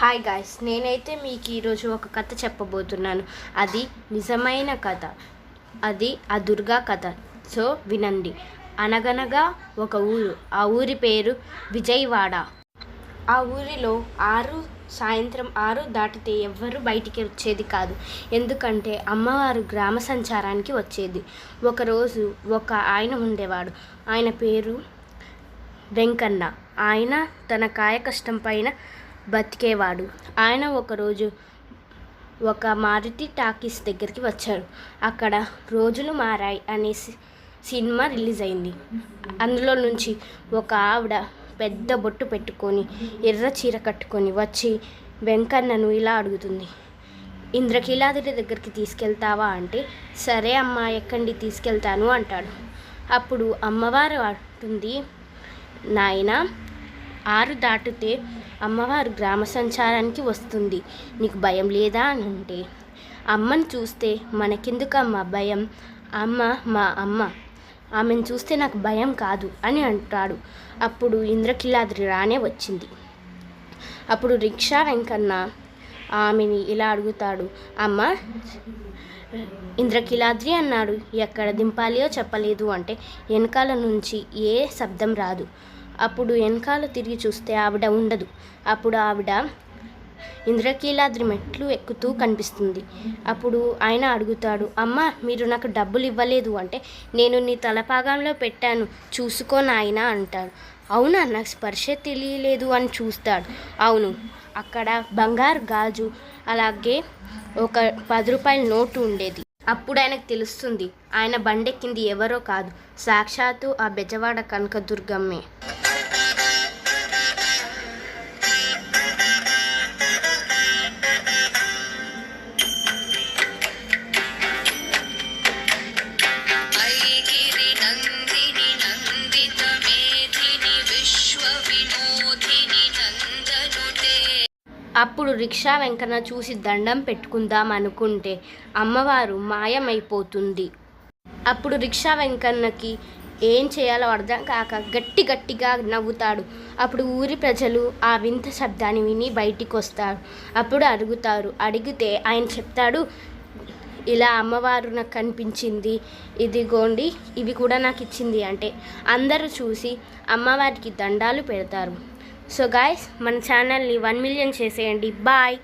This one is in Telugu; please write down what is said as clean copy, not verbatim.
హాయ్ గాయ్స్, నేనైతే మీకు ఈరోజు ఒక కథ చెప్పబోతున్నాను. అది నిజమైన కథ. అది ఆ దుర్గా కథ. సో వినండి. అనగనగా ఒక ఊరు. ఆ ఊరి పేరు విజయవాడ. ఆ ఊరిలో సాయంత్రం 6 దాటితే ఎవ్వరూ బయటికి వచ్చేది కాదు. ఎందుకంటే అమ్మవారు గ్రామ సంచారానికి వచ్చేది. ఒకరోజు ఒక ఆయన ఉండేవాడు. ఆయన పేరు వెంకన్న. ఆయన తన కాయ కష్టం పైన బతికేవాడు. ఆయన ఒకరోజు ఒక మారుతి టాకీస్ దగ్గరికి వచ్చాడు. అక్కడ రోజులు మారాయి అనే సినిమా రిలీజ్ అయింది. అందులో నుంచి ఒక ఆవిడ పెద్ద బొట్టు పెట్టుకొని ఎర్ర చీర కట్టుకొని వచ్చి వెంకన్నను ఇలా అడుగుతుంది, ఇంద్రకీలాద్రి దగ్గరికి తీసుకెళ్తావా అంటే, సరే అమ్మా, ఎక్కండి, తీసుకెళ్తాను అంటాడు. అప్పుడు అమ్మవారు అంటుంది, నాయనా, 6 దాటితే అమ్మవారు గ్రామ సంచారానికి వస్తుంది, నీకు భయం లేదా అని అంటే, అమ్మని చూస్తే మనకెందుకమ్మా భయం, అమ్మ మా అమ్మ, ఆమెను చూస్తే నాకు భయం కాదు అని అంటాడు. అప్పుడు ఇంద్రకీలాద్రి రానే వచ్చింది. అప్పుడు రిక్షా వెంకన్న ఆమెని ఇలా అడుగుతాడు, అమ్మ, ఇంద్రకీలాద్రి అన్నాడు, ఎక్కడ దింపాలియో చెప్పలేదు అంటే, వెనకాల నుంచి ఏ శబ్దం రాదు. అప్పుడు వెనకాల తిరిగి చూస్తే ఆవిడ ఉండదు. అప్పుడు ఆవిడ ఇంద్రకీలాద్రి మెట్లు ఎక్కుతూ కనిపిస్తుంది. అప్పుడు ఆయన అడుగుతాడు, అమ్మ, మీరు నాకు డబ్బులు ఇవ్వలేదు అంటే, నేను నీ తలపాగంలో పెట్టాను, చూసుకో నాయన అంటాడు. అవునా, నాకు స్పర్శ తెలియలేదు అని చూస్తాడు. అవును, అక్కడ బంగారు గాజు అలాగే ఒక 10 రూపాయల నోటు ఉండేది. అప్పుడు ఆయనకు తెలుస్తుంది, ఆయన బండెక్కింది ఎవరో కాదు, సాక్షాత్తు ఆ బెజవాడ కనకదుర్గమ్మే. అప్పుడు రిక్షా వెంకన్న చూసి దండం పెట్టుకుందాం అనుకుంటే అమ్మవారు మాయమైపోతుంది. అప్పుడు రిక్షా వెంకన్నకి ఏం చేయాలో అర్థం కాక గట్టిగా నవ్వుతాడు. అప్పుడు ఊరి ప్రజలు ఆ వింత శబ్దాన్ని విని బయటికి వస్తారు. అప్పుడు అడిగితే ఆయన చెప్తాడు, ఇలా అమ్మవారు నాకు కనిపించింది, ఇదిగోండి, ఇవి కూడా నాకు ఇచ్చింది అంటే అందరూ చూసి అమ్మవారికి దండాలు పెడతారు. సో గాయ్స్, మన ఛానల్ని 1 మిలియన్ చేసేయండి. బాయ్.